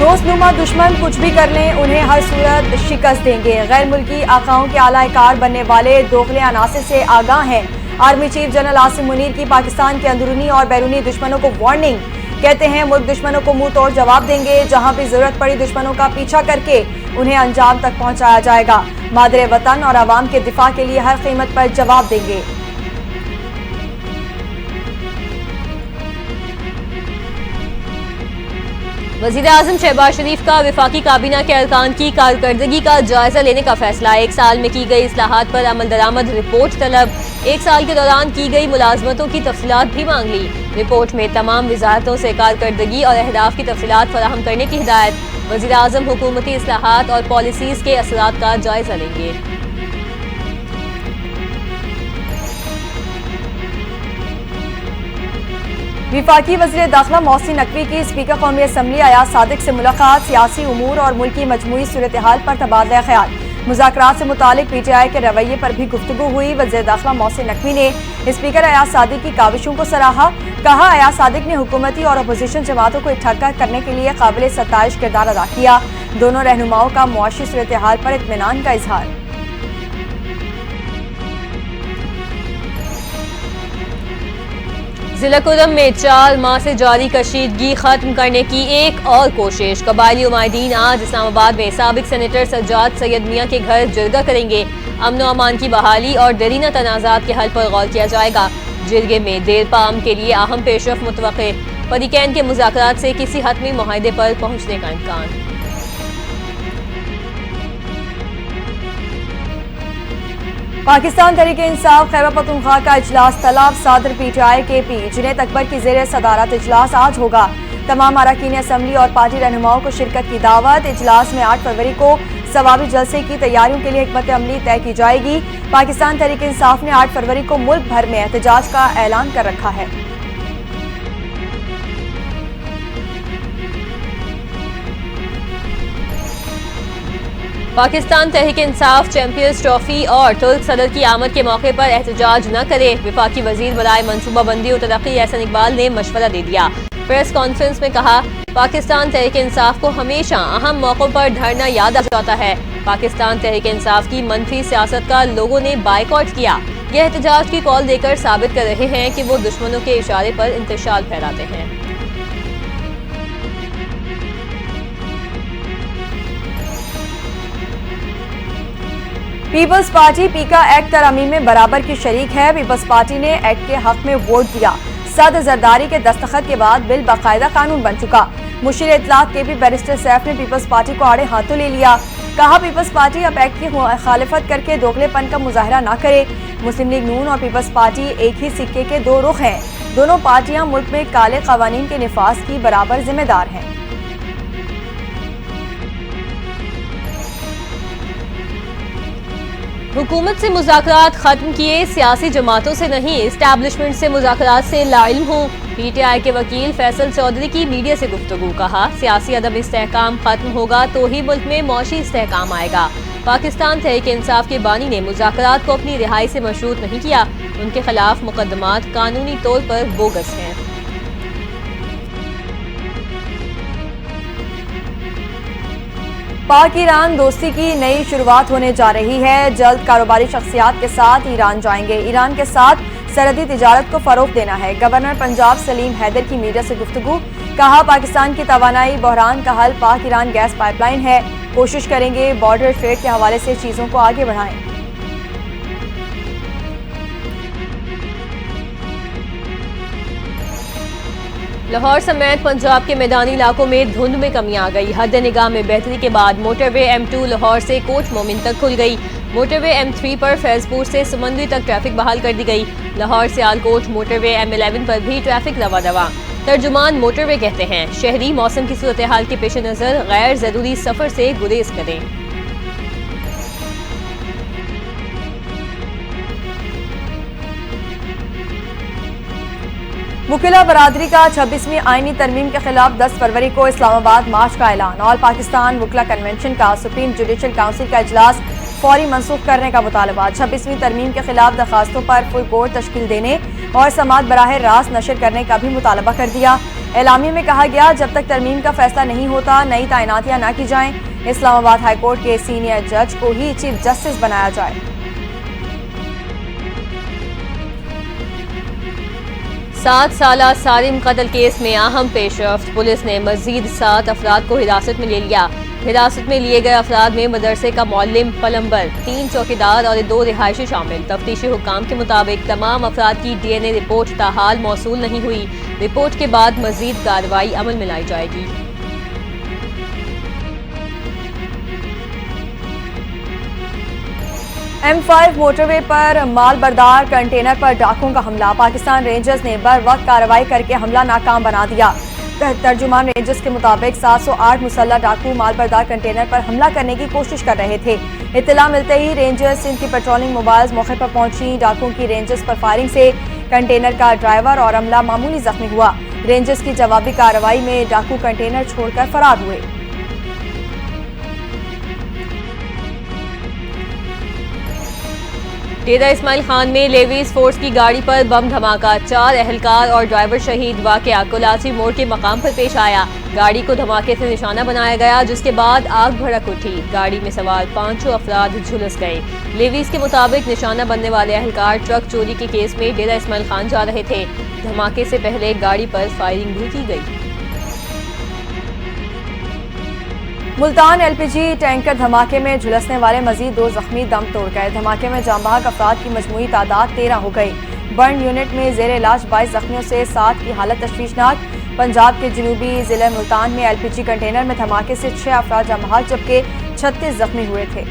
दोस्तनुमा दुश्मन कुछ भी कर लें, उन्हें हर सूरत शिकस्त देंगे। गैर मुल्की आकाओं के आलाकार बनने वाले दोगले अनासिर से आगाह हैं। Army chief general Asim Munir की पाकिस्तान के अंदरूनी और बैरूनी दुश्मनों को वार्निंग। कहते हैं मुल्क दुश्मनों को मुंह तोड़ जवाब देंगे। जहां भी जरूरत पड़ी दुश्मनों का पीछा करके उन्हें अंजाम तक पहुंचाया जाएगा। मादरे वतन और आवाम के दिफा के लिए हर कीमत पर जवाब देंगे। वज़ीर-ए-आज़म शहबाज शरीफ का वफाकी काबीना के अरकान की कारकर्दगी का जायजा लेने का फैसला। 1 साल में की गई इस्लाहात पर अमल दरामद रिपोर्ट तलब। 1 साल के दौरान की गई मुलाजमतों की तफसीलात भी मांग ली। रिपोर्ट में तमाम वजारतों से कारकर्दगी और अहदाफ की तफसीलात फराहम करने की हिदायत। वज़ीर-ए-आज़म हुकूमती इस्लाहात और पॉलिसीज़ के असरात का जायजा लेंगे। विफाकी वज़ीर दाखिला मोहसिन नकवी की स्पीकर कौमी असम्बली अयाज सादिक से मुलाकात। सियासी उमूर और मुल्की मजमूई सूरत हाल पर तबादला ख्याल। मुज़ाकरात से मुतालिक PTI के रवैये पर भी गुफ्तगू हुई। वज़ीर दाखिला मोहसिन नकवी ने स्पीकर अयाज सादिक की काविशों को सराहा। कहा अयाज सादिक ने हुकूमती और अपोजिशन जमातों को इकट्ठा करने के लिए काबिल सताइश किरदार अदा किया। दोनों रहनुमाओं का मुआशी सूरत हाल पर इत्मीनान का इजहार। जिला कुरम में 4 माह से जारी कशीदगी खत्म करने की एक और कोशिश। कबायली उमायदीन आज इस्लामाबाद में साबिक सेनेटर सज्जाद सैयद मियाँ के घर जिरगा करेंगे। अमन व अमान की बहाली और दरीना तनाज़ात के हल पर गौर किया जाएगा। जिरगे में देर पाम के लिए अहम पेशरफ मुतवक्के। फरीकैन के मुज़ाकरात से किसी हतमी मुआहदे पर पहुँचने का इम्कान। पाकिस्तान तहरीक-ए-इंसाफ खैबर पख्तूनख्वा का इजलास तलब। सदर PTI KP जुनैद अकबर की ज़ेर सदारत इजलास आज होगा। तमाम अरकान असम्बली और पार्टी रहनुमाओं को शिरकत की दावत। इजलास में 8 फरवरी को सवाबी जलसे की तैयारियों के लिए हिकमत अमली तय की जाएगी। पाकिस्तान तहरीक-ए-इंसाफ ने 8 फरवरी को मुल्क भर में एहतजाज का ऐलान कर रखा है। पाकिस्तान तहरीक इंसाफ चैंपियंस ट्रॉफी और तुर्क सदर की आमद के मौके पर एहतजाज न करे। विफाकी वजीर बराए मनसूबाबंदी और तरक्की एहसन इकबाल ने मशवरा दे दिया। प्रेस कॉन्फ्रेंस में कहा पाकिस्तान तहरीक इंसाफ को हमेशा अहम मौकों पर धरना याद आ जाता है। पाकिस्तान तहरीक इंसाफ की मनफी सियासत का लोगों ने बायकॉट किया। यह एहतजाज की कॉल देकर साबित कर रहे हैं कि वो दुश्मनों के इशारे पर इंतशाल फैलाते हैं। पीपल्स पार्टी पीका एक्ट तरमीम में बराबर की शरीक है। पीपल्स पार्टी ने एक्ट के हक में वोट दिया। सद जरदारी के दस्तखत के बाद बिल बाकायदा कानून बन चुका। मुशीर इत्तलात KP बैरिस्टर सैफ ने पीपल्स पार्टी को आड़े हाथों ले लिया। कहा पीपल्स पार्टी अब एक्ट की मुखालिफत करके दोगलेपन का मुजाहरा न करे। मुस्लिम लीग नून और पीपल्स पार्टी एक ही सिक्के के दो रुख हैं। दोनों पार्टियां मुल्क में काले कवानीन के निफाज की बराबर जिम्मेदार हैं। हुकूमत से मुज़ाकरात खत्म किए, सियासी जमातों से नहीं इस्टेब्लिशमेंट से मुज़ाकरात से लाइल्म हूँ। PTI के वकील फैसल चौधरी की मीडिया से गुफ्तगू। कहा सियासी अदम इस्तेहकाम खत्म होगा तो ही मुल्क में मौशी इस्तेहकाम आएगा। पाकिस्तान तहरीक इंसाफ के बानी ने मुज़ाकरात को अपनी रिहाई से मशरूत नहीं किया। उनके खिलाफ मुकदमात कानूनी तौर पर बोगस हैं। पाक ईरान दोस्ती की नई शुरुआत होने जा रही है। जल्द कारोबारी शख्सियात के साथ ईरान जाएंगे। ईरान के साथ सरहदी तिजारत को फरोग देना है। गवर्नर पंजाब सलीम हैदर की मीडिया से गुफ्तगू। कहा पाकिस्तान की तवानाई बहरान का हल पाक ईरान गैस पाइपलाइन है। कोशिश करेंगे बॉर्डर ट्रेड के हवाले से चीजों को आगे बढ़ाएं। लाहौर समेत पंजाब के मैदानी इलाकों में धुंध में कमी आ गई। हद निगाह में बेहतरी के बाद मोटरवे M2 लाहौर से कोच मोमिन तक खुल गई। मोटरवे M3 पर फैजपुर से समंदरी तक ट्रैफिक बहाल कर दी गई। लाहौर से आलकोट मोटरवे M11 पर भी ट्रैफिक रवा दवा। तर्जुमान मोटरवे कहते हैं शहरी मौसम की सूरत हाल के पेश नज़र गैर ज़रूरी सफ़र से गुरेज करें। वकीला बरादरी का 26वीं आईनी तरमीम के खिलाफ 10 फरवरी को इस्लामाबाद मार्च का ऐलान। ऑल पाकिस्तान वकीला कन्वेंशन का सुप्रीम जुडिशल काउंसिल का इजलास फौरी मनसूख करने का मुतालबा। 26वीं तरमीम के खिलाफ दरखास्तों पर फुल कोर्ट तश्कील देने और समाअत बराह रास्त नशर करने का भी मुतालबा कर दिया। एलामिया में कहा गया, जब तक तरमीम का फैसला नहीं होता नई तैनातियां न की जाएं। इस्लामाबाद हाईकोर्ट के सीनियर जज को ही चीफ जस्टिस बनाया जाए। सात साला सालिम कत्ल केस में अहम पेशरफ्त। पुलिस ने मजीद 7 अफराद को हिरासत में ले लिया। हिरासत में लिए गए अफराद में मदरसे का मौलिम, प्लम्बर, 3 चौकीदार और 2 रिहायशी शामिल। तफ्तीशी हुक्काम के मुताबिक तमाम अफराद की DNA रिपोर्ट ताहाल मौसूल नहीं हुई। रिपोर्ट के बाद मजीद कार्रवाई अमल में लाई जाएगी। M5 मोटरवे पर माल बरदार कंटेनर पर डाकुओं का हमला। पाकिस्तान रेंजर्स ने बर वक्त कार्रवाई करके हमला नाकाम बना दिया। तर्जुमान रेंजर्स के मुताबिक 708 मुसल्लह डाकू माल बरदार कंटेनर पर हमला करने की कोशिश कर रहे थे। इत्तला मिलते ही रेंजर्स इनकी पेट्रोलिंग मोबाइल्स मौके पर पहुंची। डाकुओं की रेंजर्स पर फायरिंग से कंटेनर का ड्राइवर और अमला मामूली जख्मी हुआ। रेंजर्स की जवाबी कार्रवाई में डाकू कंटेनर छोड़कर फरार हुए। डेरा इस्माइल खान में लेवीज फोर्स की गाड़ी पर बम धमाका, 4 एहलकार और ड्राइवर शहीद। वाकया कोलासी मोड़ के मकाम पर पेश आया। गाड़ी को धमाके से निशाना बनाया गया, जिसके बाद आग भड़क उठी। गाड़ी में सवार 5 अफराद झुलस गए। लेवीज के मुताबिक निशाना बनने वाले एहलकार ट्रक चोरी के केस में डेरा इस्माइल खान जा रहे थे। धमाके से पहले गाड़ी पर फायरिंग भी की गई। मुल्तान LPG टैंकर धमाके में झुलसने वाले मजीद 2 जख्मी दम तोड़ गए। धमाके में जांबाग अफराद की मजमूई तादाद 13 हो गई। बर्न यूनिट में जेर इलाज 22 जख्मियों से 7 की हालत तशवीशनाक। पंजाब के जनूबी जिले मुल्तान में LPG कंटेनर में धमाके से 6 अफराद जांबाग जबकि 36 जख्मी हुए थे।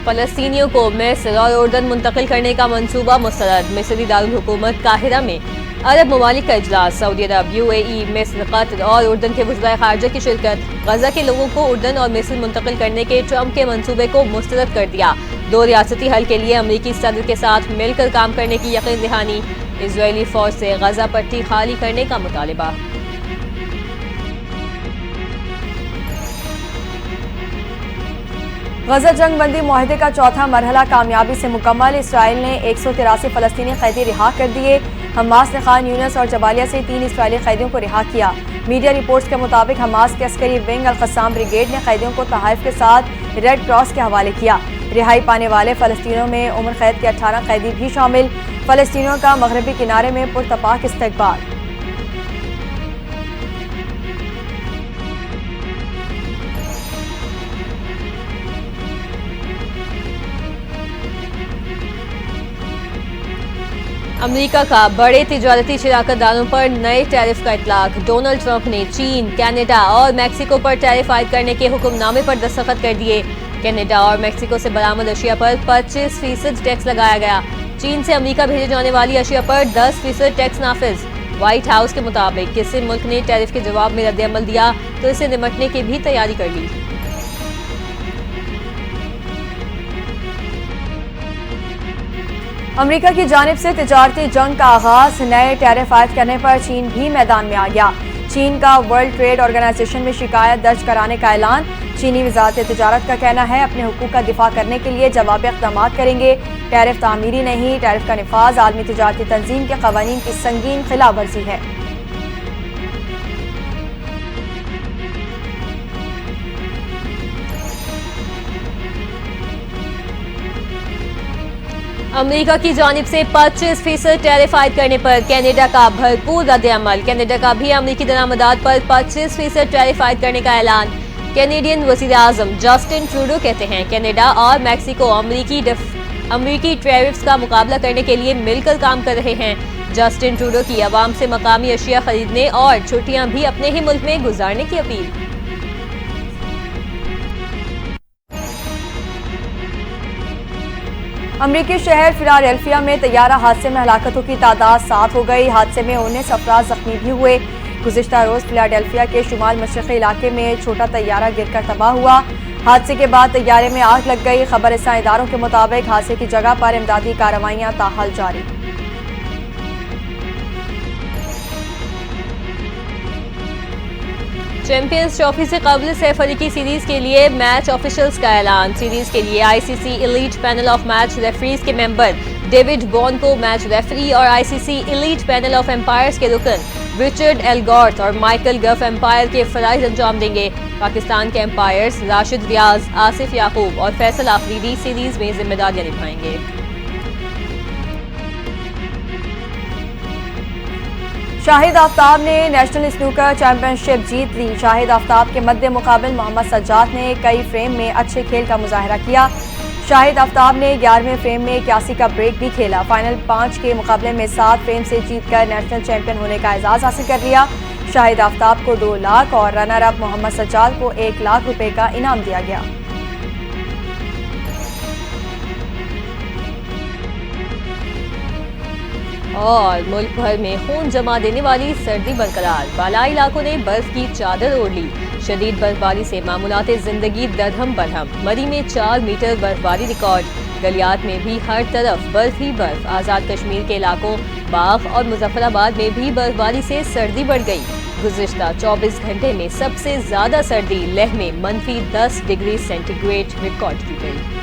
फलस्तीनियों को मिस्र और उर्दन मुंतकिल करने का मंसूबा मुस्तरद। मिस्री दारुल हुकूमत काहिरा में अरब ममालिक का इजलास। सऊदी अरब, UAE, मिस्र, कतर और उर्दन के वज़ीर ख़ारिजा की शिरकत। गजा के लोगों को उर्दन और मिस्र मुंतकिल करने के ट्रंप के मंसूबे को मुस्तरद कर दिया। 2 रियासती हल के लिए अमरीकी सदर के साथ मिलकर काम करने की यकीन दहानी। इजरायली फौज से गजा पट्टी खाली करने का मुतालिबा। गजा जंग बंदी मुआहदे का चौथा मरहला कामयाबी से मुकम्मल। इसराइल ने 183 फलस्तीनी कैदी रिहा कर दिए। हमास ने खान यूनिस और जबालिया से 3 इसराइली कैदियों को रिहा किया। मीडिया रिपोर्ट्स के मुताबिक हमास के अस्करी विंग अल-क़स्साम ब्रिगेड ने कैदियों को तहाइफ के साथ रेड क्रॉस के हवाले किया। रिहाई पाने वाले फलस्तीनियों में उम्र कैद के 18 कैदी भी शामिल। फलस्तीनियों का मगरबी किनारे में पुरतपाक इस्तकबाल। अमेरिका का बड़े तिजारती शराकतदारों पर नए टैरिफ का इतलाक। डोनाल्ड ट्रंप ने चीन, कनाडा और मैक्सिको पर टैरिफ आयद करने के हुक्मनामे पर दस्तखत कर दिए। कनाडा और मैक्सिको से बरामद अशिया पर 25% टैक्स लगाया गया। चीन से अमेरिका भेजे जाने वाली अशिया पर 10% टैक्स नाफिज। व्हाइट हाउस के मुताबिक किसी मुल्क ने टैरिफ के जवाब में रद्द-ए-अमल दिया तो इससे निपटने की भी तैयारी कर ली। अमेरिका की जानिब से तिजारती जंग का आगाज। नए टैरिफ आयद करने पर चीन भी मैदान में आ गया। चीन का वर्ल्ड ट्रेड ऑर्गेनाइजेशन में शिकायत दर्ज कराने का ऐलान। चीनी वजारत तिजारत का कहना है अपने हुकूक का दिफा करने के लिए जवाबी इक़दामात करेंगे। टैरिफ तामीरी नहीं, टैरिफ का निफाज आलमी तिजारती तंजीम के क़वानीन की संगीन खिलाफ वर्जी है। अमेरिका की जानिब से 25% टैरिफ आयद करने पर कनाडा का भरपूर रद्द-ए-अमल। कनाडा का भी अमेरिकी दरामदात पर 25% टैरिफ आयद करने का ऐलान। कैनेडियन वज़ीर आज़म जस्टिन ट्रूडो कहते हैं कनाडा और मैक्सिको अमेरिकी टैरिफ्स का मुकाबला करने के लिए मिलकर काम कर रहे हैं। जस्टिन ट्रूडो की आवाम से मकामी अशिया खरीदने और छुट्टियां भी अपने ही मुल्क में गुजारने की अपील। अमरीकी शहर फिलाडेल्फिया में तैयारा हादसे में हलाकतों की तादाद 7 हो गई। हादसे में 19 अफराद जख्मी भी हुए। गुज़िश्ता रोज फिलाडेल्फिया के शुमाल मशरक़ी इलाके में छोटा तैयारा गिरकर तबाह हुआ। हादसे के बाद तैयारे में आग लग गई। खबरसां इदारों के मुताबिक हादसे की जगह पर इमदादी कार्रवाइयां ताहाल जारी। चैंपियंस ट्रॉफी से कबल सैफ अली की सीरीज के लिए मैच ऑफिशियल्स का ऐलान। सीरीज के लिए ICC elite panel of match referees के मेंबर डेविड बॉन को मैच रेफरी और ICC elite panel of umpires के रुकन रिचर्ड एलगॉर्थ और माइकल गफ एम्पायर के फराइज अंजाम देंगे। पाकिस्तान के एम्पायर्स राशिद रियाज, आसिफ याकूब और फैसल आफरीदी सीरीज में जिम्मेदारियां निभाएंगे। शाहिद आफ्ताब ने नेशनल स्नूकर चैंपियनशिप जीत ली। शाहिद आफ्ताब के मद्दे मुकाबिल मोहम्मद सज्जाद ने कई फ्रेम में अच्छे खेल का मुजाहरा किया। शाहिद आफ्ताब ने 11वें फ्रेम में 81 का ब्रेक भी खेला। फाइनल 5 के मुकाबले में 7 फ्रेम से जीतकर नेशनल चैंपियन होने का एजाज हासिल कर लिया। शाहिद आफ्ताब को 2 लाख और रनर अप मोहम्मद सज्जाद को 1 लाख रुपए का इनाम दिया गया। और मुल्क भर में खून जमा देने वाली सर्दी बरकरार। बालाई इलाकों ने बर्फ की चादर ओढ़ ली। शदीद बर्फबारी से मामूलात जिंदगी दरहम बरहम। मरी में 4 मीटर बर्फबारी रिकॉर्ड। गलियात में भी हर तरफ बर्फ ही बर्फ। आज़ाद कश्मीर के इलाकों बाग और मुजफ्फराबाद में भी बर्फबारी से सर्दी बढ़ गई। गुज़िश्ता 24 घंटे में सबसे ज्यादा सर्दी लेह में -10 डिग्री सेंटीग्रेड रिकॉर्ड की गई।